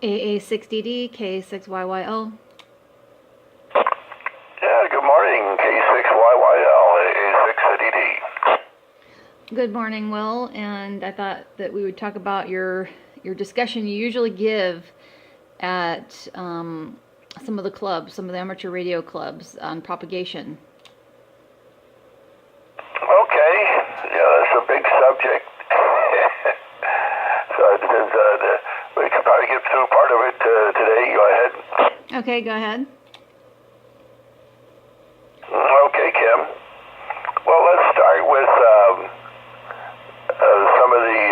AA6DD, K6YYL. Yeah, good morning, K6YYL, AA6DD. Good morning, Will, and I thought that we would talk about your discussion you usually give at some of the clubs, some of the amateur radio clubs on propagation. Okay, yeah, that's a big subject. So we can probably get through part of it today. Go ahead. Okay, go ahead. Okay, Kim. Well, let's start with some of the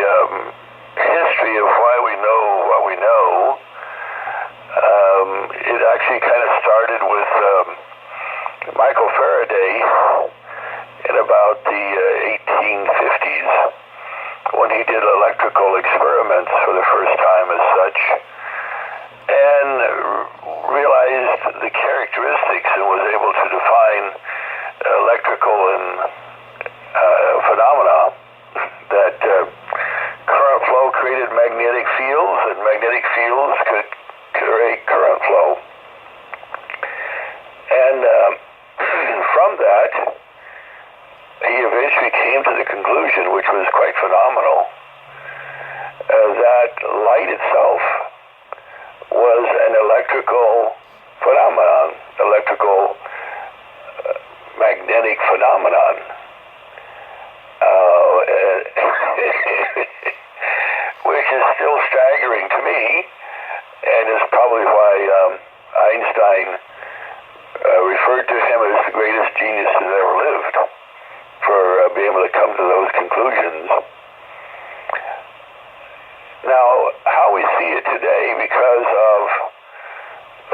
history of why we know what we know. It actually kind of started with Michael Faraday in about the 1850s when he did electrical experiments for the first time as such, and realized the characteristics and was able to define electrical and phenomena that current flow created magnetic fields, and magnetic fields could create current flow. And from that, he eventually came to the conclusion, which was quite phenomenal, that light itself was an electrical phenomenon, electrical magnetic phenomenon. Which is still staggering to me, and is probably why Einstein referred to him as the greatest genius that ever lived, for being able to come to those conclusions. Now, how we see it today, because of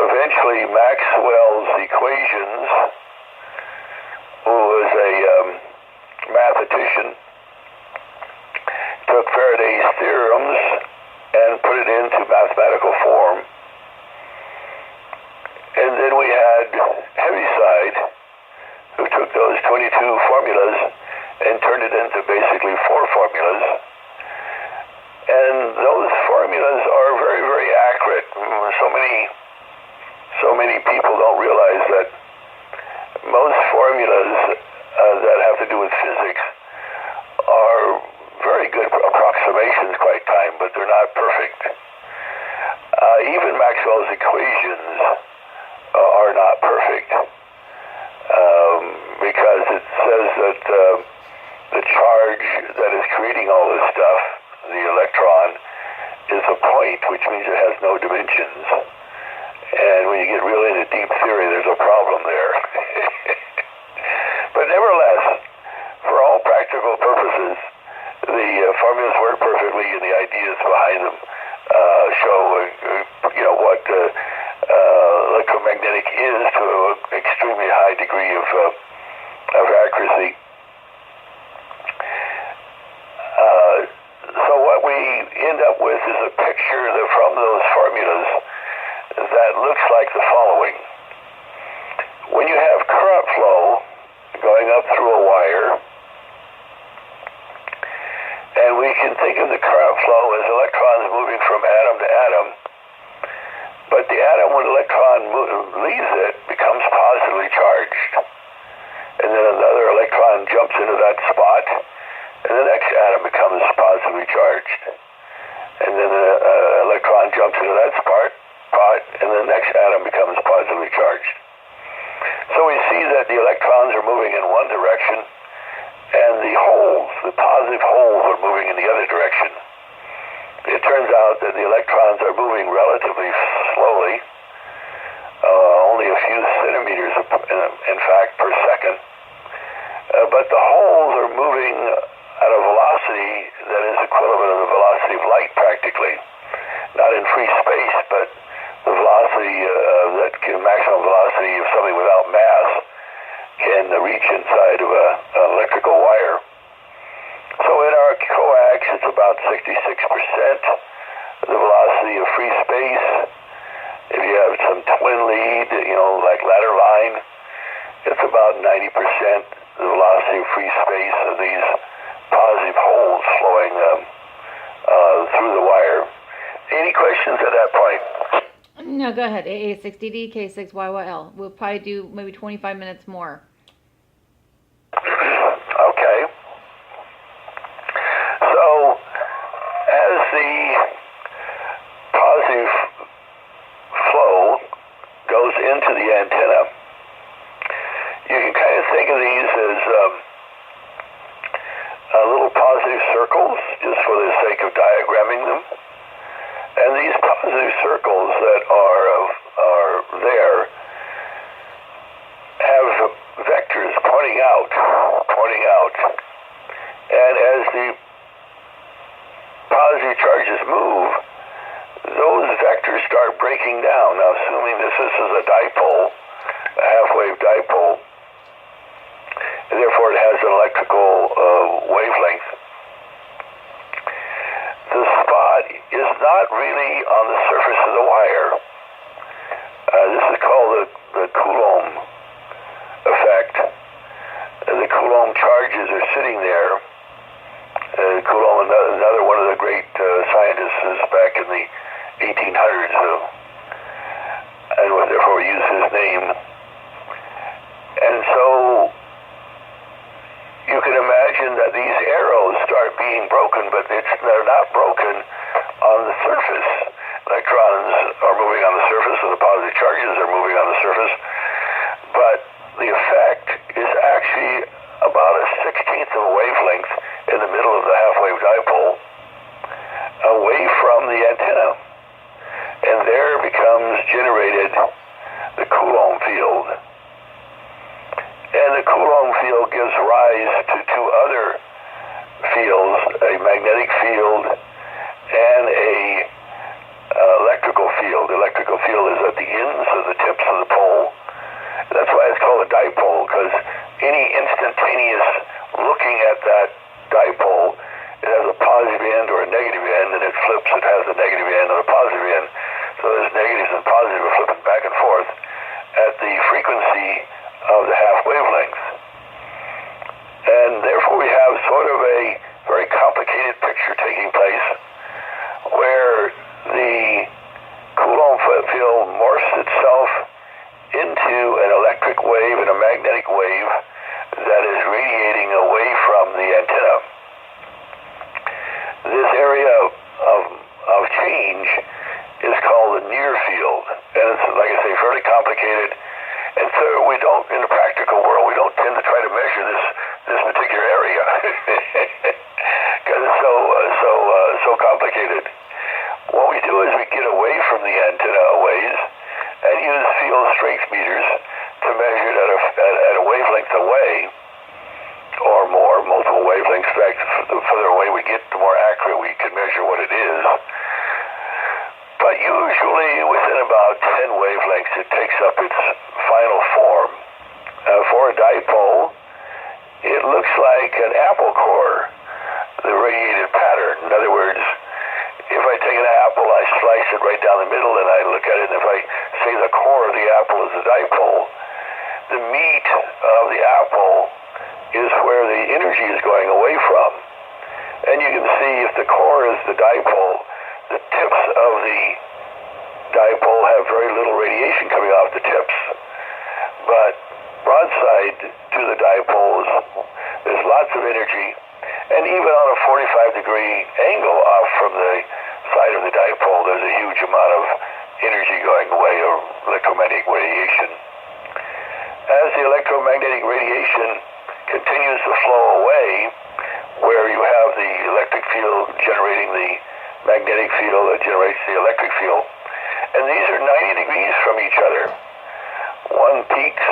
eventually Maxwell's equations, who was a mathematician, took Faraday's theorems and put it into mathematical form. And then we had Heaviside, who took those 22 formulas and turned it into basically 4 formulas. And those formulas are very, very accurate. So many people don't realize that most formulas that have to do with physics are very good approximations quite time, but they're not perfect. Even Maxwell's equations are not perfect, because it says that the charge that is creating all this stuff, the electron, is a point, which means it has no dimensions. And when you get really into deep theory, there's a problem there. But nevertheless, for all practical purposes, the formulas work perfectly, and the ideas behind them show, what electromagnetic is to an extremely high degree of accuracy. So what we end up with is a picture from those formulas that looks like the following. When you have current flow going up through a wire, and we can think of the current flow as electrons moving from atom to atom, but the atom, when an electron leaves it, becomes positively charged. And then another electron jumps into that spot, and the next atom becomes positively charged. And then an electron jumps into that spot, and the next atom becomes positively charged. So we see that the electrons are moving in one direction, and the holes, the positive holes, are moving in the other direction. It turns out that the electrons are moving relatively slowly, only a few centimeters, in fact, per second. But the holes are moving at a velocity that is equivalent to the velocity of light, practically. Not in free space, but the velocity, maximum velocity of something without mass, can reach inside of an electrical wire. So in our coax, it's about 66% the velocity of free space. If you have some twin lead, like ladder line, it's about 90% the velocity of free space of these positive holes flowing through the wire. Any questions questions at that point? No, go ahead. AA6DD, K6YYL. We'll probably do maybe 25 minutes more. Okay. So, as the positive flow goes into the antenna, you can kind of think of these as little positive circles, just for the sake of diagramming them. And these positive circles that are there have vectors pointing out. And as the positive charges move, those vectors start breaking down. Now, assuming this is a dipole, a half-wave dipole, and therefore it has an electrical wavelength, the spot is not really on the surface of the wire. This is called the Coulomb effect. The Coulomb charges are sitting there. Coulomb, another one of the great scientists back in the 1800s, and therefore we use his name. And so you can imagine that these arrows start being broken, but they're not broken on the surface. Electrons are moving on the surface, and the positive charges are moving on the surface. But the effect is actually about a 16th of a wavelength in the middle of the half-wave dipole, away from the antenna. And there becomes generated the Coulomb field. And the Coulomb field gives rise to two other fields, a magnetic field and a electrical field. The electrical field is at the ends of the tips of the pole. That's why it's called a dipole, because any instantaneous looking at that dipole, it has a positive end or a negative end, and it flips, it has a negative end and a positive end. So there's negatives and positives are flipping back and forth at the frequency of the half wavelength. And therefore we have sort of a very complicated picture taking place where the Coulomb field morphs itself into an electric wave and a magnetic wave that is radiating away from the antenna. This area of change is called the near field, and it's, like I say, fairly complicated. And so we don't, in the practical world, we don't tend to try to measure this particular area because it's so complicated. What we do is we get away from the antenna a ways and use field strength meters to measure it at a wavelength away, or more, multiple wavelengths. In fact, the further away we get, the more accurate we can measure what it is. But usually within about 10 wavelengths, it takes up its final form. For a dipole, it looks like an apple core, the radiated pattern. In other words, if I take an apple, I slice it right down the middle, and I look at it, and if I say the core of the apple is the dipole, the meat of the apple is where the energy is going away from. And you can see if the core is the dipole, the tips of the dipole have very little radiation coming off the tips. But broadside to the dipoles, there's lots of energy. And even on a 45-degree angle off from the side of the dipole, there's a huge amount of energy going away, or electromagnetic radiation. As the electromagnetic radiation continues to flow away, where you have the electric field generating the magnetic field that generates the electric field, and these are 90 degrees from each other. One peaks,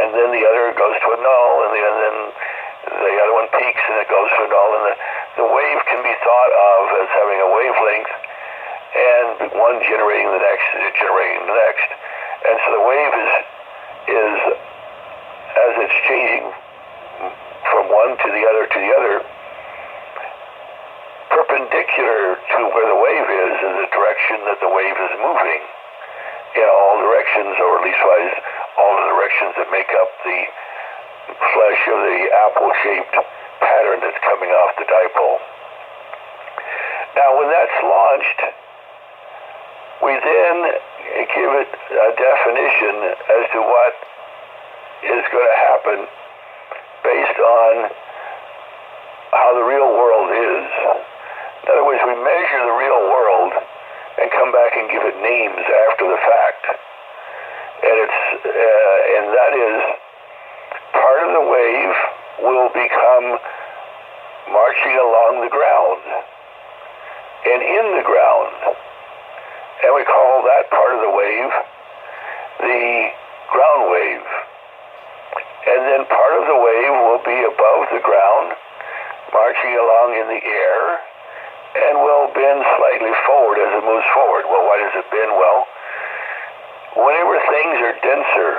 and then the other goes to a null, and then the other one peaks, and it goes to a null, and the wave can be thought of as having a wavelength, and one generating the next, generating the next. And so the wave is as it's changing from one to the other, perpendicular to where the wave is the direction that the wave is moving in all directions, or at least all the directions that make up the flesh of the apple-shaped pattern that's coming off the dipole. Now, when that's launched, then give it a definition as to what is going to happen based on how the real world is. In other words, we measure the real world and come back and give it names after the fact. And that is, part of the wave will become marching along the ground and in the ground. And we call that part of the wave the ground wave. And then part of the wave will be above the ground, marching along in the air, and will bend slightly forward as it moves forward. Well, why does it bend? Well, whenever things are denser,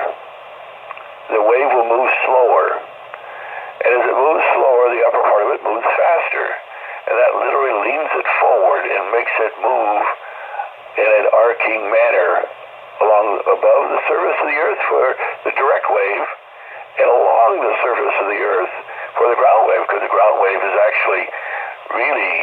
the wave will move slower. And as it moves slower, the upper part of it moves faster. And that literally leans it forward and makes it move in an arcing manner above the surface of the earth for the direct wave and along the surface of the earth for the ground wave, because the ground wave is actually really,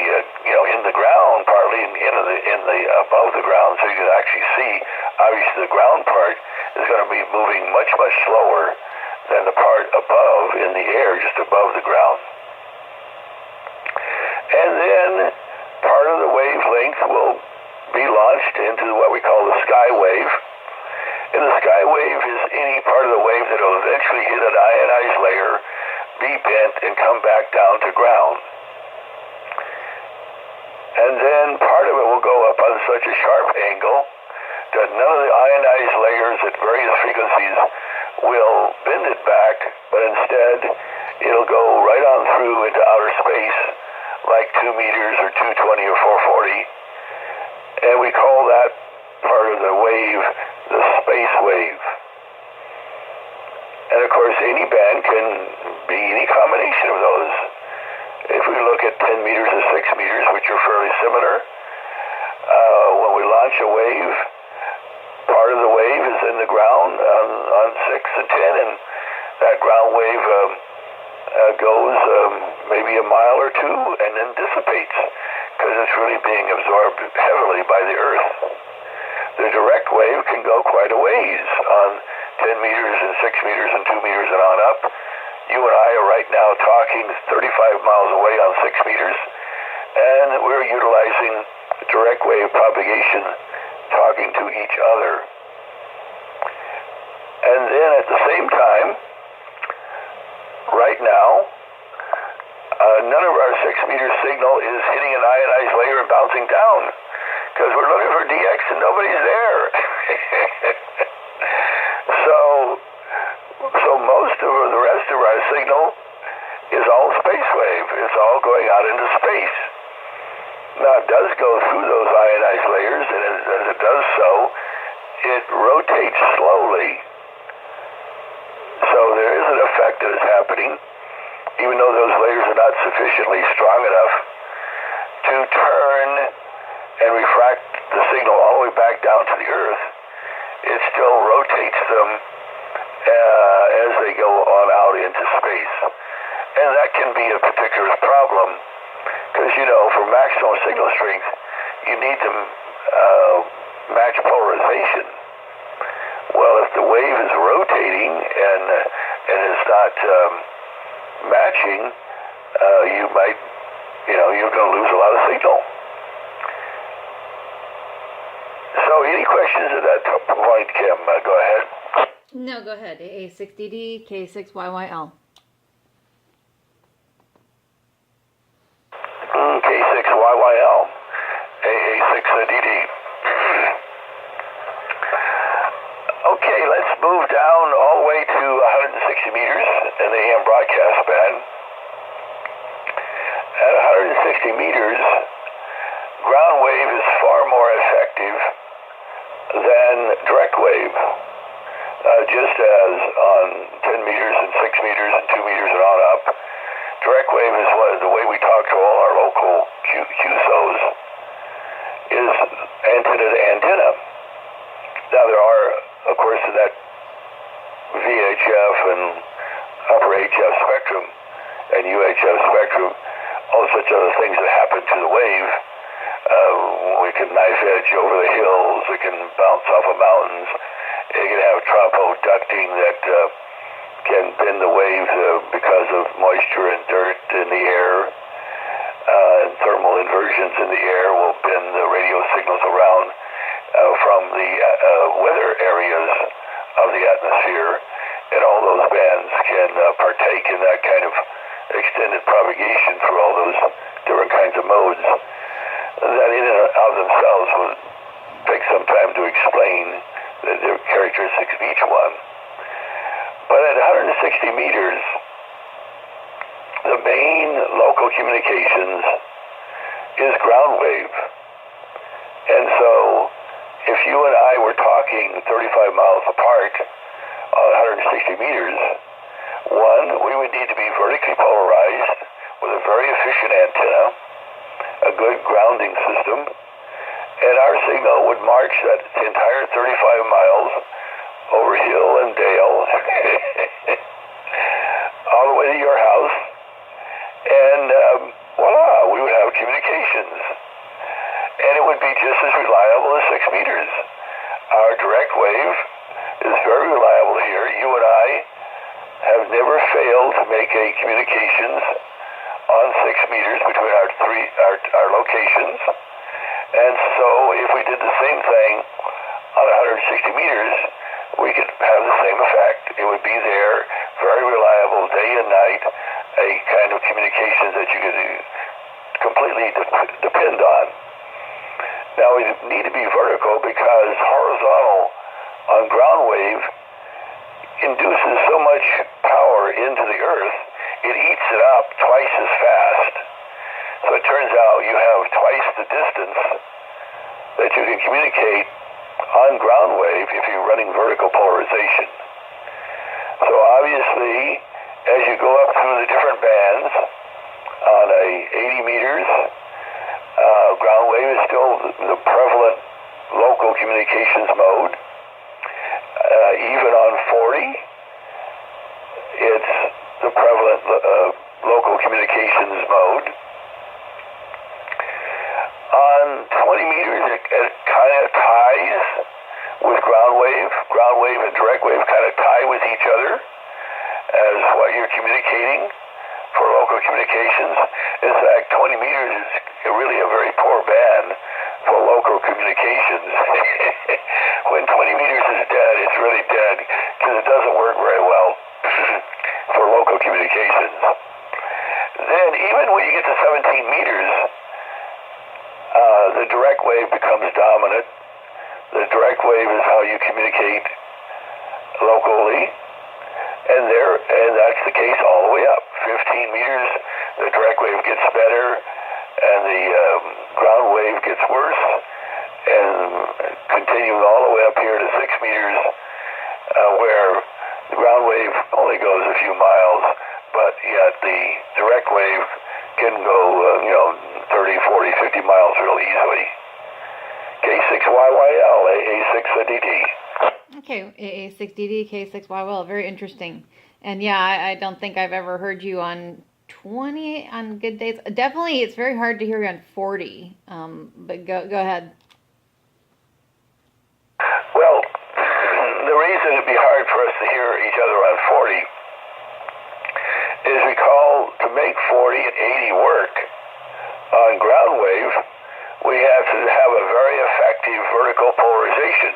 in the ground, partly in the above the ground, so you can actually see, obviously, the ground part is going to be moving much, much slower than the part above in the air, just above the ground. And then part of the wavelength will be launched into what we call the sky wave. And the sky wave is any part of the wave that will eventually hit an ionized layer, be bent, and come back down to ground. And then part of it will go up on such a sharp angle that none of the ionized layers at various frequencies will bend it back, but instead it'll go right on through into outer space, like 2 meters or 220 or 440. And we call that part of the wave the space wave. And of course, any band can be any combination of those. If we look at 10 meters or 6 meters, which are fairly similar, when we launch a wave, part of the wave is in the ground on 6 and 10, and that ground wave goes maybe a mile or two and then dissipates because it's really being absorbed heavily by the earth. The direct wave can go quite a ways on 10 meters and 6 meters and 2 meters and on up. You and I are right now talking 35 miles away on 6 meters, and we're utilizing direct wave propagation, talking to each other. And then at the same time, right now, none of our 6-meter signal is hitting an ionized layer and bouncing down, because we're looking for DX and nobody's there. So most of the rest of our signal is all space wave. It's all going out into space. Now it does go through those ionized layers, and as it does so, it rotates slowly. So there is an effect that is happening, even though those layers are not sufficiently strong enough to turn and refract the signal all the way back down to the earth. It still rotates them as they go on out into space. And that can be a particular problem, because, for maximum signal strength, you need to match polarization. Well, if the wave is rotating and is not matching, you might, you're going to lose a lot of signal. So any questions at that point, Kim? Go ahead. No, go ahead. AA6DD, K6YYL. K6YYL, AA6DD. Okay, let's move down all the way to 160 meters in the AM broadcast band. At 160 meters, ground wave is far more effective than direct wave. Just as on 10 meters and 6 meters and 2 meters and on up, direct wave is the way we talk to all our local QSOs, is antenna to antenna. Now there are, of course, in that VHF and upper HF spectrum and UHF spectrum, all such other things that happen to the wave. We can knife edge over the hills missiles that can bounce off of mountains. It can have tropo ducting that can bend the waves because of moisture and dirt in the air. And thermal inversions in the air will bend the radio signals around from the weather areas of the atmosphere. And all those bands can partake in that kind of extended propagation through all those different kinds of modes. That in and of themselves would take some time to explain the characteristics of each one. But at 160 meters, the main local communications is ground wave. And so if you and I were talking 35 miles apart on 160 meters, one, we would need to be vertically polarized with a very efficient antenna, a good grounding system, and our signal would march that entire 35 miles over hill and dale all the way to your house, and voila, we would have communications. And it would be just as reliable as 6 meters. Our direct wave is very reliable here. You and I have never failed to make a communications on 6 meters between our locations. And so if we did the same thing on 160 meters, we could have the same effect. It would be there, very reliable, day and night, a kind of communications that you could completely depend on. Now we need to be vertical because horizontal on ground wave induces so much power into the earth, it eats it up twice as fast. So it turns out you have twice the distance that you can communicate on ground wave if you're running vertical polarization. So obviously, as you go up through the different bands on a 80 meters, ground wave is still the prevalent local communications mode. Even on 40, it's the prevalent local communications mode. On 20 meters, it kind of ties with ground wave. Ground wave and direct wave kind of tie with each other as what you're communicating for local communications. In fact, 20 meters is really a very poor band for local communications. When 20 meters is dead, it's really dead because it doesn't work very well for local communications. Then even when you get to 17 meters, the direct wave becomes dominant. The direct wave is how you communicate locally, and that's the case all the way up. 15 meters, the direct wave gets better, and the ground wave gets worse, and continuing all the way up here to 6 meters, where the ground wave only goes a few miles, but yet the direct wave can go, 30, 40, 50 miles real easily. K6YYL, AA6DD. Okay, AA6DD, K6YYL, very interesting. And yeah, I don't think I've ever heard you on 20 on good days. Definitely, it's very hard to hear you on 40. But go ahead. Well, the reason it'd be hard for us to hear each other on 40 is to make 40 and 80 work on ground wave, we have to have a very effective vertical polarization.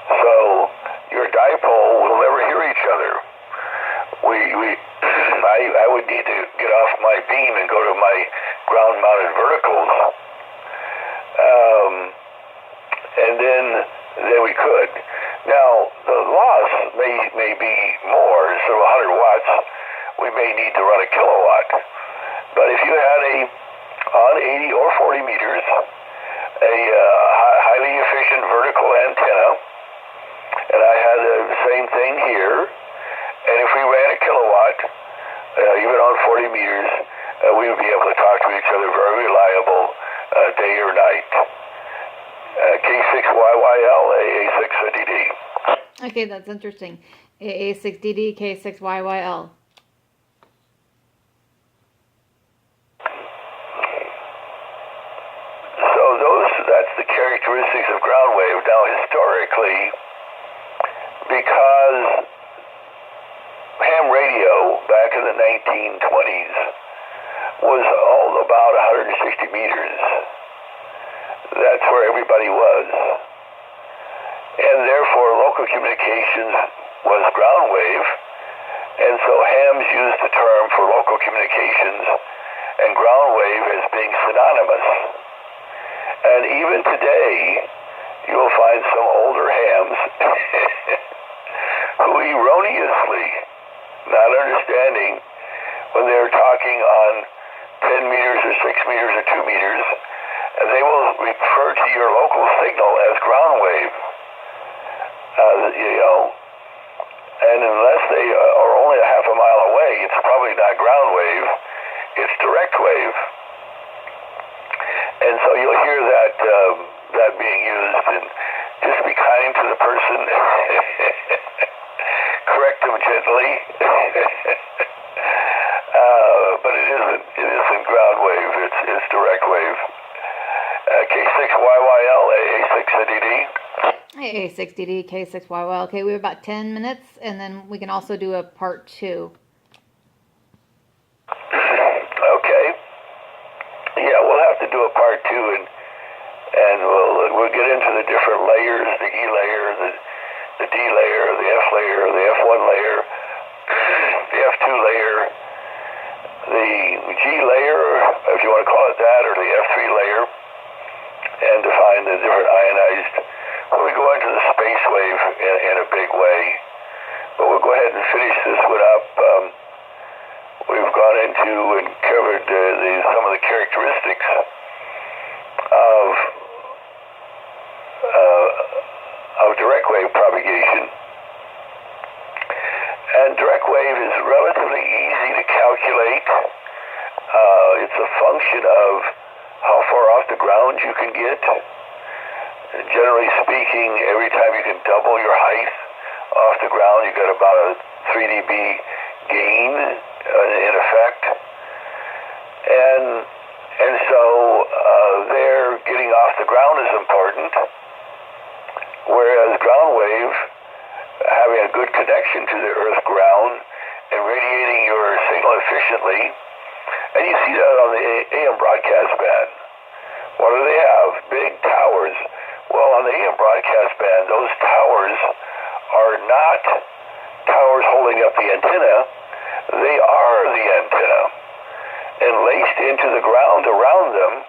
So your dipole will never hear each other. I would need to get off my beam and go to my ground-mounted verticals, and then we could. Now the loss may be more. So 100 watts, we may need to run a kilowatt. But if you had on 80 or 40 meters, a highly efficient vertical antenna, and I had the same thing here, and if we ran a kilowatt, even on 40 meters, we would be able to talk to each other very reliable day or night. K6YYL, AA6DD. Okay, that's interesting. AA6DD, K6YYL. That's the characteristics of because ham radio back in the 1920s was all about 160 meters. That's where everybody was. And therefore local communications was ground wave, and so hams used the term for local communications and ground wave as being synonymous. And even today, you'll find some older hams who erroneously, not understanding when they're talking on 10 meters or 6 meters or 2 meters, they will refer to your local signal as ground wave. And unless they are only a half a mile away, it's probably not ground wave, it's direct wave. And so you'll hear that being used, and just be kind to the person, correct them gently. But it isn't ground wave, it's direct wave. K6YYL, AA6DD. AA6DD, K6YYL. Okay, we have about 10 minutes, and then we can also do a part 2. Okay. Yeah, we'll have to do a part 2, and we'll get into the different layers, the E layer, the D layer, the F layer, the F1 layer, the F2 layer, the G layer, if you want to call it that, or the F3 layer, and define the different ionized. When we go into the space wave in a big way, but we'll go ahead and finish this one up. We've gone into and covered some of the characteristics of direct wave propagation. And direct wave is relatively easy to calculate. It's a function of how far off the ground you can get. Generally speaking, every time you can double your height off the ground, you get about a 3 dB gain in effect. And so there, getting off the ground is important, whereas ground wave, having a good connection to the earth ground and radiating your signal efficiently, and you see that on the AM broadcast band. What do they have? Big towers. Well, on the AM broadcast band, those towers are not towers holding up the antenna. They are the antenna. And laced into the ground around them,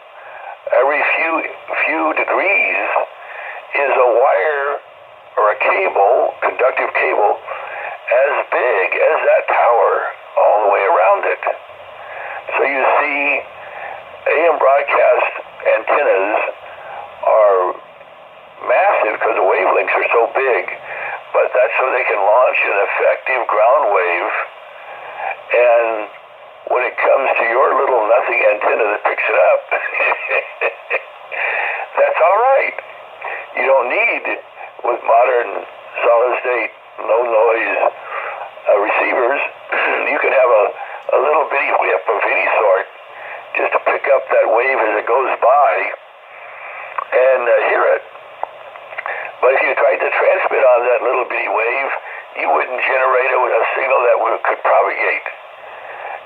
every few degrees, is a wire or a cable, conductive cable, as big as that tower all the way around it. So you see AM broadcast antennas are massive because the wavelengths are so big, but that's so they can launch an effective ground wave. And when it comes to your little nothing antenna that picks it up, that's all right. You don't need, with modern solid state low noise receivers, you can have a little bitty whip of any sort just to pick up that wave as it goes by and hear it. But if you tried to transmit on that little bitty wave, you wouldn't generate a signal that could propagate.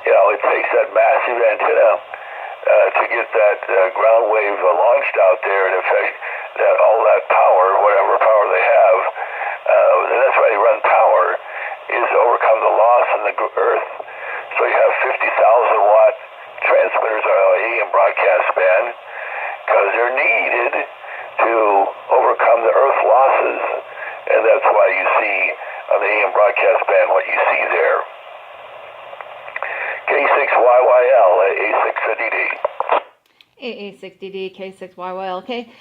It takes that massive antenna to get that ground wave launched out there and affect that all that power, whatever power they have, and that's why they run power, is to overcome the loss in the earth. So you have 50,000 watt transmitters on the AM broadcast band because they're needed to overcome the earth losses, and that's why you see on the AM broadcast band what you see there. K6YYL, AA6DD. AA6DD, K6YYL. Okay.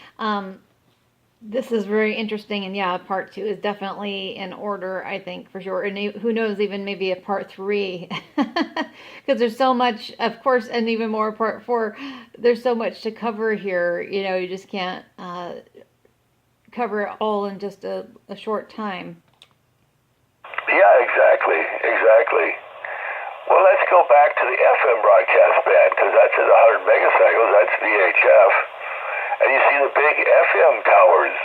This is very interesting, and yeah, part 2 is definitely in order, I think, for sure. And who knows, even maybe a part 3, because there's so much, of course, and even more part 4. There's so much to cover here. You just can't cover it all in just a short time. Yeah, exactly. Well, let's go back to the FM broadcast band, because that's at 100 megacycles. That's VHF. And you see the big FM towers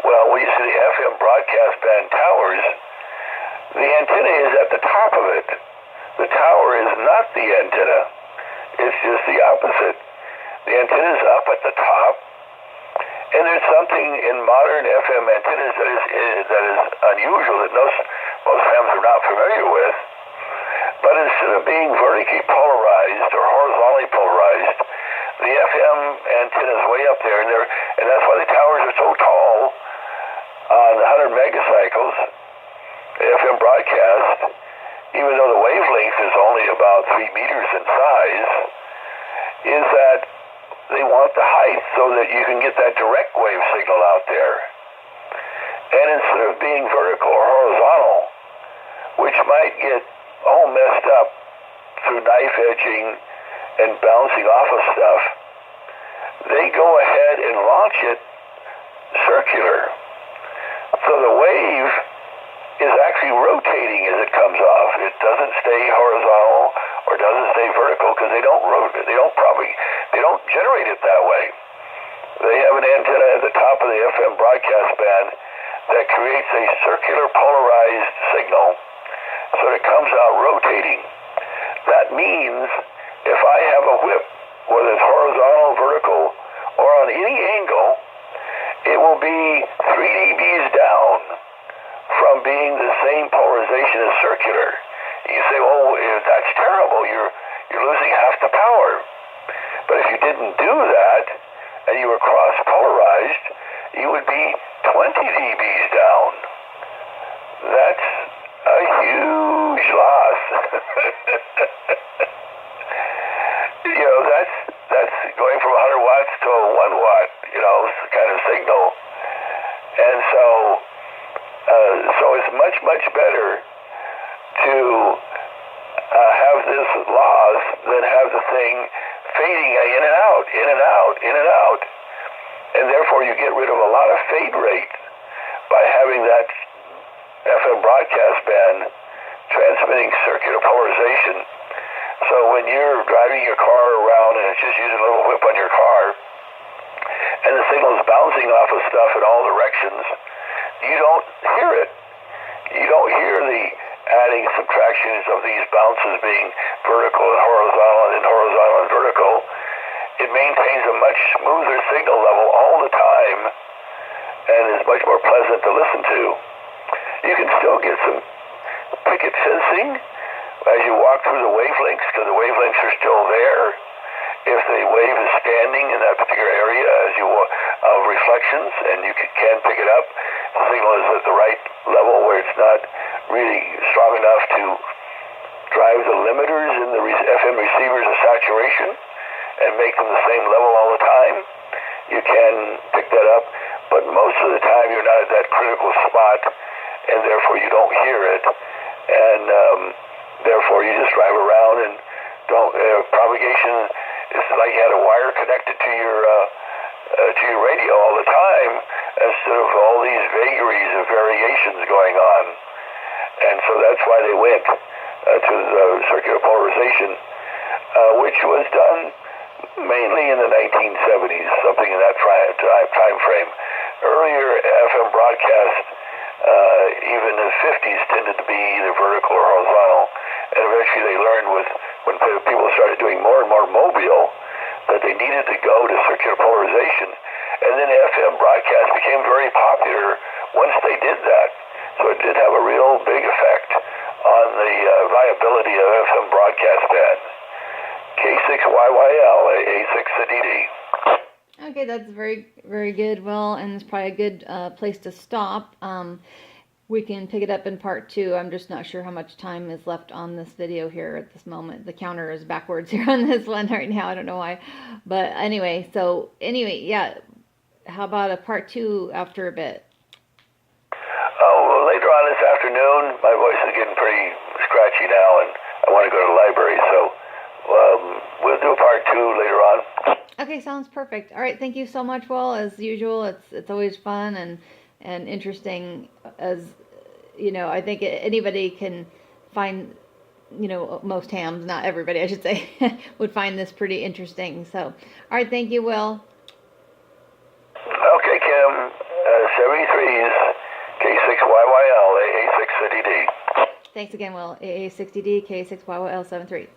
Well, when you see the FM broadcast band towers, the antenna is at the top of it. The tower is not the antenna. It's just the opposite. The antenna is up at the top, and there's something in modern FM antennas that is unusual that most hams are not familiar with. But instead of being vertically polarized or horizontally polarized, the FM antenna is way up there, and that's why the towers are so tall on 100 megacycles. FM broadcast, even though the wavelength is only about 3 meters in size, is that they want the height so that you can get that direct wave signal out there. And instead of being vertical or horizontal, which might get all messed up through knife edging and bouncing off of stuff, they go ahead and launch it circular. So the wave is actually rotating as it comes off. It doesn't stay horizontal or doesn't stay vertical because they don't generate it that way. They have an antenna at the top of the FM broadcast band that creates a circular polarized signal, so it comes out rotating. That means if I have a whip, whether it's horizontal, vertical, or on any angle, it will be 3 dBs down from being the same polarization as circular. You say, well, that's terrible. You're losing half the power. But if you didn't do that, and you were cross-polarized, you would be 20 dBs down. That's a huge loss. That's going from 100 watts to a 1 watt, kind of signal. And so it's much, much better to have this loss than have the thing fading in and out, in and out, in and out. And therefore you get rid of a lot of fade rate by having that FM broadcast band transmitting circular polarization. So when you're driving your car around and it's just using a little whip on your car, and the signal is bouncing off of stuff in all directions, you don't hear it. You don't hear the adding subtractions of these bounces being vertical and horizontal and then horizontal and vertical. It maintains a much smoother signal level all the time and is much more pleasant to listen to. You can still get some picket sensing as you walk through the wavelengths, because the wavelengths are still there. If the wave is standing in that particular area of reflections, and you can pick it up, the signal is at the right level where it's not really strong enough to drive the limiters in the FM receivers of saturation and make them the same level all the time. You can pick that up, but most of the time you're not at that critical spot, and therefore you don't hear it, and therefore you just drive around and don't. Propagation is like you had a wire connected to your radio all the time, instead of all these vagaries of variations going on. And so that's why they went to the circular polarization, which was done mainly in the 1970s, something in that time frame. Earlier FM broadcast, even in the 50s, tended to be either vertical or horizontal, and eventually they learned when people started doing more and more mobile that they needed to go to circular polarization, and then FM broadcast became very popular once they did that. So it did have a real big effect on the viability of FM broadcast band. K6YYL, AA6DD. Okay, that's very, very good. Well, and it's probably a good place to stop. We can pick it up in part 2. I'm just not sure how much time is left on this video here at this moment. The counter is backwards here on this one right now. I don't know why. But anyway, yeah. How about a part 2 after a bit? Oh, well, later on this afternoon, my voice is getting pretty scratchy now, and I want to go to the library, so we'll do a part 2 later on. Okay, sounds perfect. All right, thank you so much, Will. As usual, it's always fun and interesting. As you know, I think anybody can find, most hams, not everybody, I should say, would find this pretty interesting. So, all right, thank you, Will. Okay, Kim. 73s, K6YYL, AA6DD. Thanks again, Will. AA6DD, K6YYL 73.